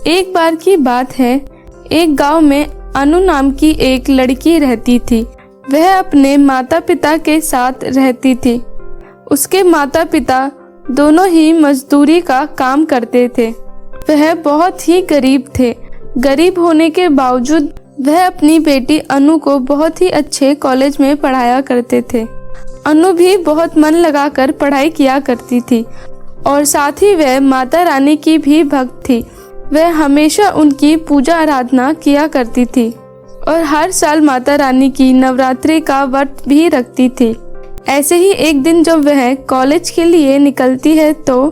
एक बार की बात है, एक गांव में अनु नाम की एक लड़की रहती थी। वह अपने माता पिता के साथ रहती थी। उसके माता पिता दोनों ही मजदूरी का काम करते थे। वह बहुत ही गरीब थे। गरीब होने के बावजूद वह अपनी बेटी अनु को बहुत ही अच्छे कॉलेज में पढ़ाया करते थे। अनु भी बहुत मन लगाकर पढ़ाई किया करती थी और साथ ही वह माता रानी की भी भक्त थी। वह हमेशा उनकी पूजा आराधना किया करती थी और हर साल माता रानी की नवरात्रि का व्रत भी रखती थी। ऐसे ही एक दिन जब वह कॉलेज के लिए निकलती है तो,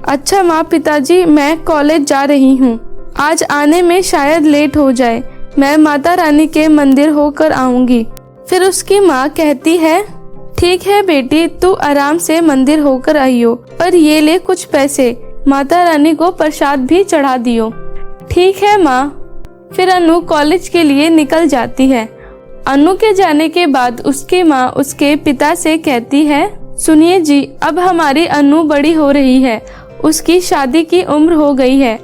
अच्छा माँ पिताजी, मैं कॉलेज जा रही हूँ। आज आने में शायद लेट हो जाए। मैं माता रानी के मंदिर होकर आऊंगी। फिर उसकी माँ कहती है, ठीक है बेटी, तू आराम से मंदिर होकर आइयो, पर ये ले कुछ पैसे, माता रानी को प्रसाद भी चढ़ा दियो। ठीक है माँ। फिर अनु कॉलेज के लिए निकल जाती है। अनु के जाने के बाद उसकी माँ उसके पिता से कहती है, सुनिए जी, अब हमारी अनु बड़ी हो रही है, उसकी शादी की उम्र हो गई है।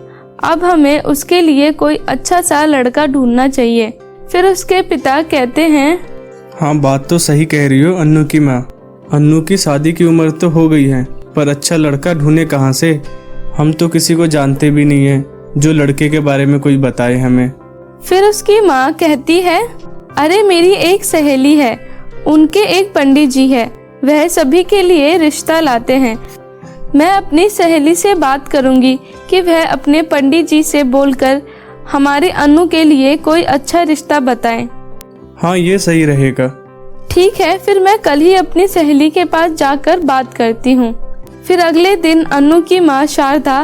अब हमें उसके लिए कोई अच्छा सा लड़का ढूंढना चाहिए। फिर उसके पिता कहते हैं, हाँ, बात तो सही कह रही हो अन्नू की माँ। अन्नू की शादी की उम्र तो हो गई है, पर अच्छा लड़का ढूंढे कहाँ से? हम तो किसी को जानते भी नहीं है जो लड़के के बारे में कोई बताए हमें। फिर उसकी माँ कहती है, अरे मेरी एक सहेली है, उनके एक पंडित जी है, वह सभी के लिए रिश्ता लाते हैं। मैं अपनी सहेली से बात करूंगी कि वह अपने पंडित जी से बोलकर हमारे अनु के लिए कोई अच्छा रिश्ता बताएं। हाँ, ये सही रहेगा। ठीक है, फिर मैं कल ही अपनी सहेली के पास जाकर बात करती हूँ। फिर अगले दिन अनु की माँ शारदा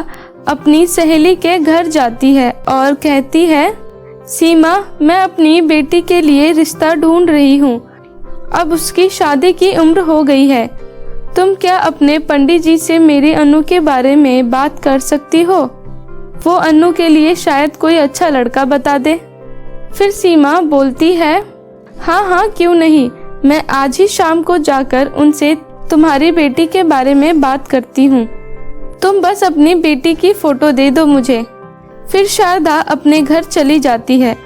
अपनी सहेली के घर जाती है और कहती है, सीमा, मैं अपनी बेटी के लिए रिश्ता ढूंढ रही हूँ। अब उसकी शादी की उम्र हो गई है। तुम क्या अपने पंडित जी से मेरी अनु के बारे में बात कर सकती हो? वो अनु के लिए शायद कोई अच्छा लड़का बता दे। फिर सीमा बोलती है, हाँ हाँ, क्यों नहीं, मैं आज ही शाम को जाकर उनसे तुम्हारी बेटी के बारे में बात करती हूँ। तुम बस अपनी बेटी की फोटो दे दो मुझे। फिर शारदा अपने घर चली जाती है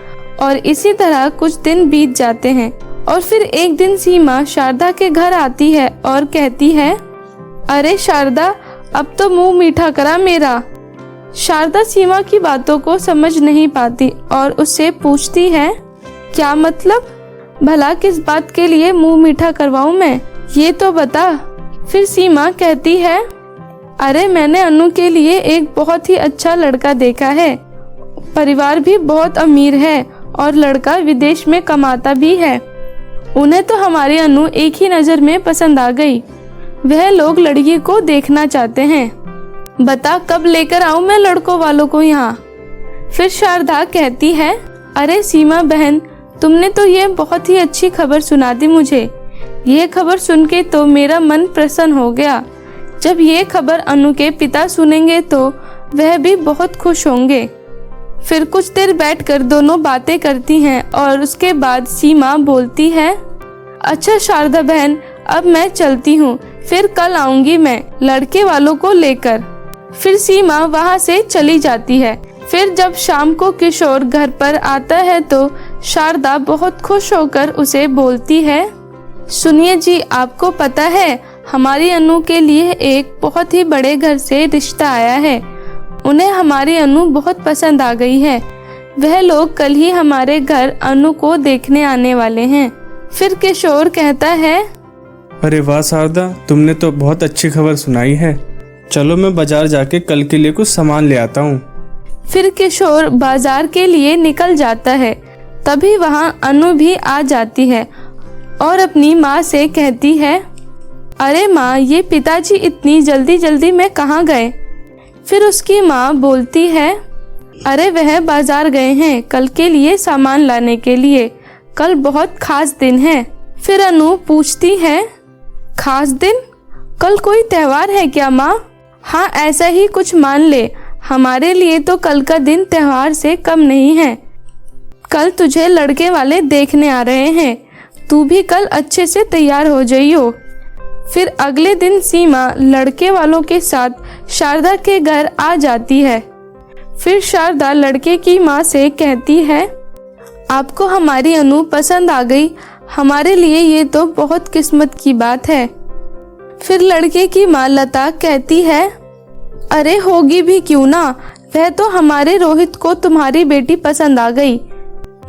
और इसी तरह कुछ दिन बीत जाते हैं। और फिर एक दिन सीमा शारदा के घर आती है और कहती है, अरे शारदा, अब तो मुंह मीठा करा मेरा। शारदा सीमा की बातों को समझ नहीं पाती और उससे पूछती है, क्या मतलब? भला किस बात के लिए मुंह मीठा करवाऊं मैं, ये तो बता। फिर सीमा कहती है, अरे मैंने अनु के लिए एक बहुत ही अच्छा लड़का देखा है। परिवार भी बहुत अमीर है और लड़का विदेश में कमाता भी है। उन्हें तो हमारी अनु एक ही नजर में पसंद आ गई। वह लोग लड़की को देखना चाहते हैं। बता कब लेकर आऊं मैं लड़कों वालों को यहाँ? फिर शारदा कहती है, अरे सीमा बहन, तुमने तो ये बहुत ही अच्छी खबर सुना दी मुझे। ये खबर सुन के तो मेरा मन प्रसन्न हो गया। जब ये खबर अनु के पिता सुनेंगे तो वह भी बहुत खुश होंगे। फिर कुछ देर बैठकर दोनों बातें करती हैं और उसके बाद सीमा बोलती है, अच्छा शारदा बहन, अब मैं चलती हूँ, फिर कल आऊंगी मैं लड़के वालों को लेकर। फिर सीमा वहाँ से चली जाती है। फिर जब शाम को किशोर घर पर आता है तो शारदा बहुत खुश होकर उसे बोलती है, सुनिए जी, आपको पता है हमारी अनु के लिए एक बहुत ही बड़े घर से रिश्ता आया है। उन्हें हमारी अनु बहुत पसंद आ गई है। वह लोग कल ही हमारे घर अनु को देखने आने वाले हैं। फिर किशोर कहता है, अरे वाह शारदा, तुमने तो बहुत अच्छी खबर सुनाई है। चलो मैं बाजार जाके कल के लिए कुछ सामान ले आता हूँ। फिर किशोर बाजार के लिए निकल जाता है। तभी वहाँ अनु भी आ जाती है और अपनी माँ से कहती है, अरे माँ, ये पिताजी इतनी जल्दी जल्दी में कहाँ गए? फिर उसकी माँ बोलती है, अरे वह बाजार गए हैं कल के लिए सामान लाने के लिए। कल बहुत खास दिन है। फिर अनु पूछती है, खास दिन? कल कोई त्योहार है क्या माँ? हाँ, ऐसा ही कुछ मान ले। हमारे लिए तो कल का दिन त्योहार से कम नहीं है। कल तुझे लड़के वाले देखने आ रहे हैं। तू भी कल अच्छे से तैयार हो जाइयो। फिर अगले दिन सीमा लड़के वालों के साथ शारदा के घर आ जाती है। फिर शारदा लड़के की माँ से कहती है, आपको हमारी अनु पसंद आ गई, हमारे लिए ये तो बहुत किस्मत की बात है। फिर लड़के की माँ लता कहती है, अरे होगी भी क्यों ना, वह तो हमारे रोहित को तुम्हारी बेटी पसंद आ गई,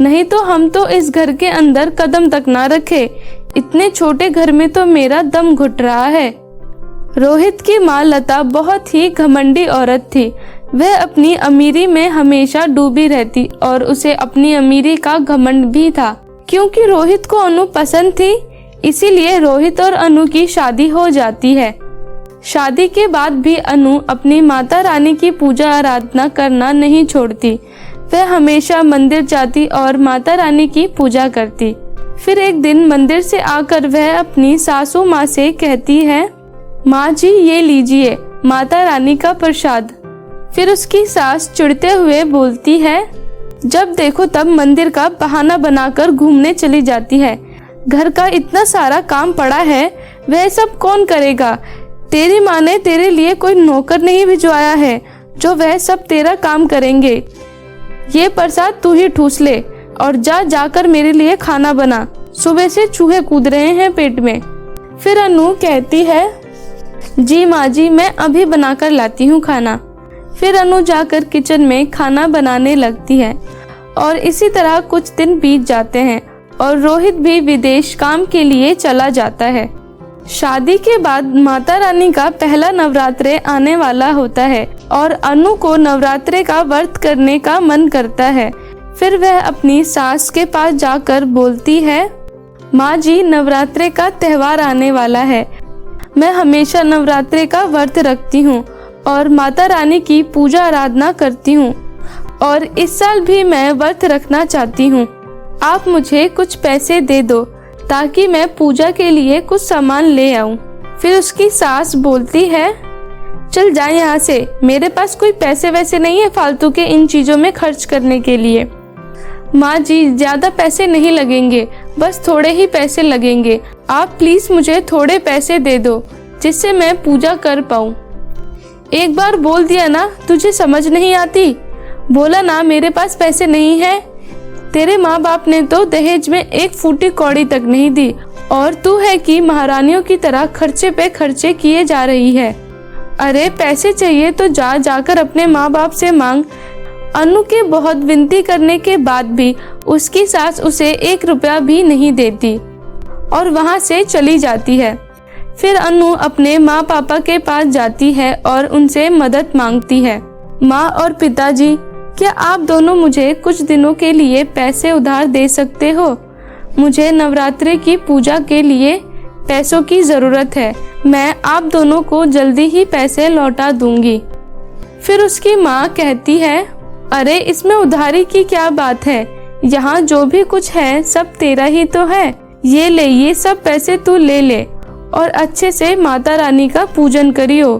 नहीं तो हम तो इस घर के अंदर कदम तक ना रखे। इतने छोटे घर में तो मेरा दम घुट रहा है। रोहित की माँ लता बहुत ही घमंडी औरत थी। वह अपनी अमीरी में हमेशा डूबी रहती और उसे अपनी अमीरी का घमंड भी था। क्योंकि रोहित को अनु पसंद थी, इसीलिए रोहित और अनु की शादी हो जाती है। शादी के बाद भी अनु अपनी माता रानी की पूजा आराधना करना नहीं छोड़ती। वह हमेशा मंदिर जाती और माता रानी की पूजा करती। फिर एक दिन मंदिर से आकर वह अपनी सासू माँ से कहती है, माँ जी ये लीजिए माता रानी का प्रसाद। फिर उसकी सास चिढ़ते हुए बोलती है, जब देखो तब मंदिर का बहाना बनाकर घूमने चली जाती है। घर का इतना सारा काम पड़ा है, वह सब कौन करेगा? तेरी माँ ने तेरे लिए कोई नौकर नहीं भिजवाया है जो वह सब तेरा काम करेंगे। ये प्रसाद तू ही ठूस ले और जाकर मेरे लिए खाना बना, सुबह से चूहे कूद रहे हैं पेट में। फिर अनु कहती है, जी माँ जी मैं अभी बनाकर लाती हूँ खाना। फिर अनु जाकर किचन में खाना बनाने लगती है और इसी तरह कुछ दिन बीत जाते हैं और रोहित भी विदेश काम के लिए चला जाता है। शादी के बाद माता रानी का पहला नवरात्रे आने वाला होता है और अनु को नवरात्रे का व्रत करने का मन करता है। फिर वह अपनी सास के पास जाकर बोलती है, माँ जी नवरात्रे का त्योहार आने वाला है। मैं हमेशा नवरात्रे का व्रत रखती हूँ और माता रानी की पूजा आराधना करती हूँ और इस साल भी मैं व्रत रखना चाहती हूँ। आप मुझे कुछ पैसे दे दो ताकि मैं पूजा के लिए कुछ सामान ले आऊं। फिर उसकी सास बोलती है, चल जा यहाँ से, मेरे पास कोई पैसे वैसे नहीं है फालतू के इन चीजों में खर्च करने के लिए। माँ जी ज्यादा पैसे नहीं लगेंगे, बस थोड़े ही पैसे लगेंगे। आप प्लीज मुझे थोड़े पैसे दे दो जिससे मैं पूजा कर पाऊं। एक बार बोल दिया ना, तुझे समझ नहीं आती? बोला ना मेरे पास पैसे नहीं है। तेरे माँ बाप ने तो दहेज में एक फूटी कौड़ी तक नहीं दी और तू है कि महारानियों की तरह खर्चे पे खर्चे किए जा रही है। अरे पैसे चाहिए तो जाकर अपने माँ बाप से मांग। अनु के बहुत विनती करने के बाद भी उसकी सास उसे 1 रुपया भी नहीं देती और वहाँ से चली जाती है। फिर अनु अपने माँ पापा के पास जाती है और उनसे मदद मांगती है। माँ और पिताजी, क्या आप दोनों मुझे कुछ दिनों के लिए पैसे उधार दे सकते हो? मुझे नवरात्रि की पूजा के लिए पैसों की जरूरत है। मैं आप दोनों को जल्दी ही पैसे लौटा दूंगी। फिर उसकी माँ कहती है, अरे इसमें उधारी की क्या बात है? यहाँ जो भी कुछ है सब तेरा ही तो है। ये ले, ये सब पैसे तू ले ले और अच्छे से माता रानी का पूजन करियो।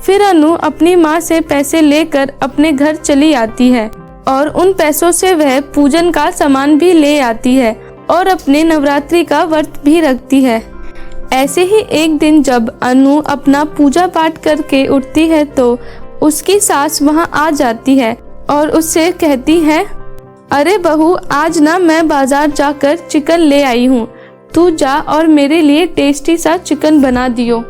फिर अनु अपनी माँ से पैसे लेकर अपने घर चली आती है और उन पैसों से वह पूजन का सामान भी ले आती है और अपने नवरात्रि का व्रत भी रखती है। ऐसे ही एक दिन जब अनु अपना पूजा पाठ करके उठती है तो उसकी सास वहाँ आ जाती है और उससे कहती है, अरे बहू आज ना मैं बाजार जाकर चिकन ले आई हूँ, तू जा और मेरे लिए टेस्टी सा चिकन बना दियो।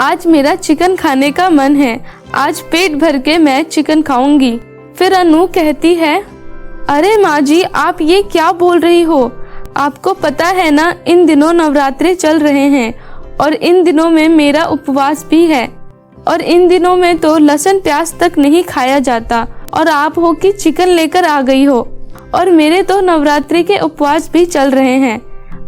आज मेरा चिकन खाने का मन है, आज पेट भर के मैं चिकन खाऊंगी। फिर अनु कहती है, अरे माँ जी आप ये क्या बोल रही हो? आपको पता है ना इन दिनों नवरात्रे चल रहे हैं और इन दिनों में मेरा उपवास भी है और इन दिनों में तो लहसुन प्याज तक नहीं खाया जाता और आप हो कि चिकन लेकर आ गई हो और मेरे तो नवरात्रि के उपवास भी चल रहे हैं।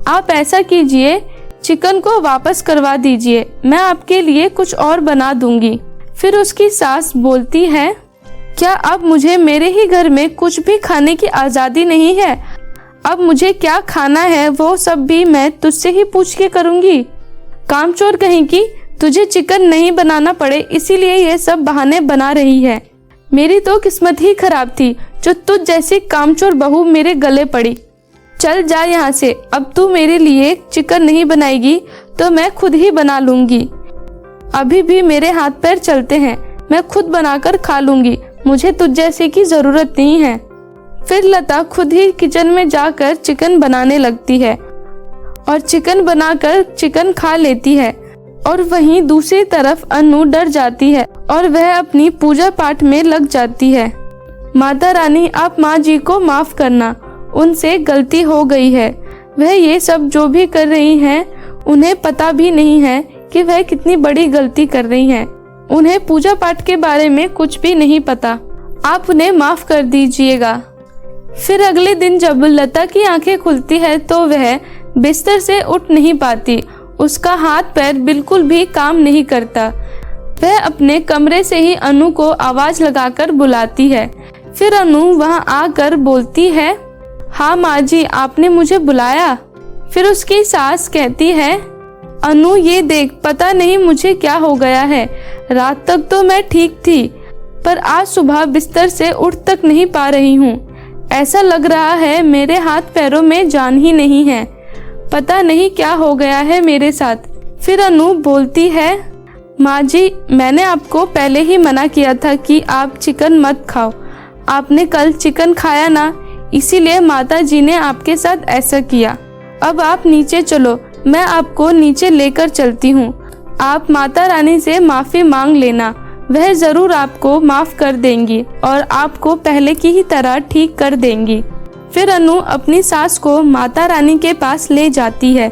आप ऐसा कीजिए, चिकन को वापस करवा दीजिए, मैं आपके लिए कुछ और बना दूंगी। फिर उसकी सास बोलती है, क्या अब मुझे मेरे ही घर में कुछ भी खाने की आज़ादी नहीं है? अब मुझे क्या खाना है वो सब भी मैं तुझसे ही पूछ के करूंगी। कामचोर कहीं की, तुझे चिकन नहीं बनाना पड़े इसीलिए ये सब बहाने बना रही है। मेरी तो किस्मत ही खराब थी जो तुझ जैसी कामचोर बहू मेरे गले पड़ी। चल जा यहाँ से, अब तू मेरे लिए चिकन नहीं बनाएगी तो मैं खुद ही बना लूंगी। अभी भी मेरे हाथ पैर चलते हैं, मैं खुद बनाकर खा लूंगी, मुझे तुझ जैसे की जरूरत नहीं है। फिर लता खुद ही किचन में जाकर चिकन बनाने लगती है और चिकन बनाकर चिकन खा लेती है। और वहीं दूसरी तरफ अनु डर जाती है और वह अपनी पूजा पाठ में लग जाती है। माता रानी, आप माँ जी को माफ करना, उनसे गलती हो गई है। वह ये सब जो भी कर रही हैं, उन्हें पता भी नहीं है कि वह कितनी बड़ी गलती कर रही हैं। उन्हें पूजा पाठ के बारे में कुछ भी नहीं पता। आप उन्हें माफ कर दीजिएगा। फिर अगले दिन जब लता की आंखें खुलती है तो वह बिस्तर से उठ नहीं पाती। उसका हाथ पैर बिल्कुल भी काम नहीं करता। वह अपने कमरे से ही अनु को आवाज लगाकर बुलाती है। फिर अनु वहां आकर बोलती है, हाँ माँ जी, आपने मुझे बुलाया। फिर उसकी सास कहती है, अनु ये देख, पता नहीं मुझे क्या हो गया है। रात तक तो मैं ठीक थी, पर आज सुबह बिस्तर से उठ तक नहीं पा रही हूँ। ऐसा लग रहा है मेरे हाथ पैरों में जान ही नहीं है। पता नहीं क्या हो गया है मेरे साथ। फिर अनु बोलती है, माँ जी, मैंने आपको पहले ही मना किया था कि आप चिकन मत खाओ। आपने कल चिकन खाया ना, इसीलिए माता जी ने आपके साथ ऐसा किया। अब आप नीचे चलो, मैं आपको नीचे लेकर चलती हूँ। आप माता रानी से माफी मांग लेना, वह जरूर आपको माफ कर देंगी और आपको पहले की ही तरह ठीक कर देंगी। फिर अनु अपनी सास को माता रानी के पास ले जाती है।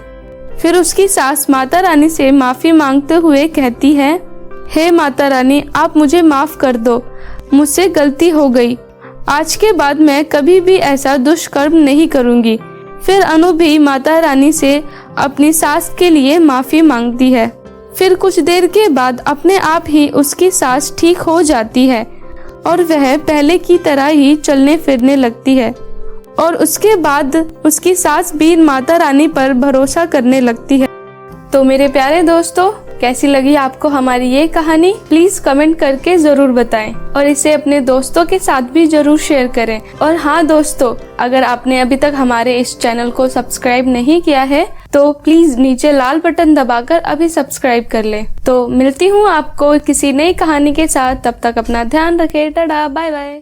फिर उसकी सास माता रानी से माफी मांगते हुए कहती है, हे माता रानी, आप मुझे माफ कर दो, मुझसे गलती हो गई। आज के बाद मैं कभी भी ऐसा दुष्कर्म नहीं करूंगी। फिर अनु भी माता रानी से अपनी सास के लिए माफी मांगती है। फिर कुछ देर के बाद अपने आप ही उसकी सास ठीक हो जाती है और वह पहले की तरह ही चलने फिरने लगती है। और उसके बाद उसकी सास भी माता रानी पर भरोसा करने लगती है। तो मेरे प्यारे दोस्तों, कैसी लगी आपको हमारी ये कहानी? प्लीज कमेंट करके जरूर बताएं और इसे अपने दोस्तों के साथ भी जरूर शेयर करें। और हाँ दोस्तों, अगर आपने अभी तक हमारे इस चैनल को सब्सक्राइब नहीं किया है तो प्लीज नीचे लाल बटन दबाकर अभी सब्सक्राइब कर लें। तो मिलती हूँ आपको किसी नई कहानी के साथ। तब तक अपना ध्यान रखें। टाटा, बाय बाय।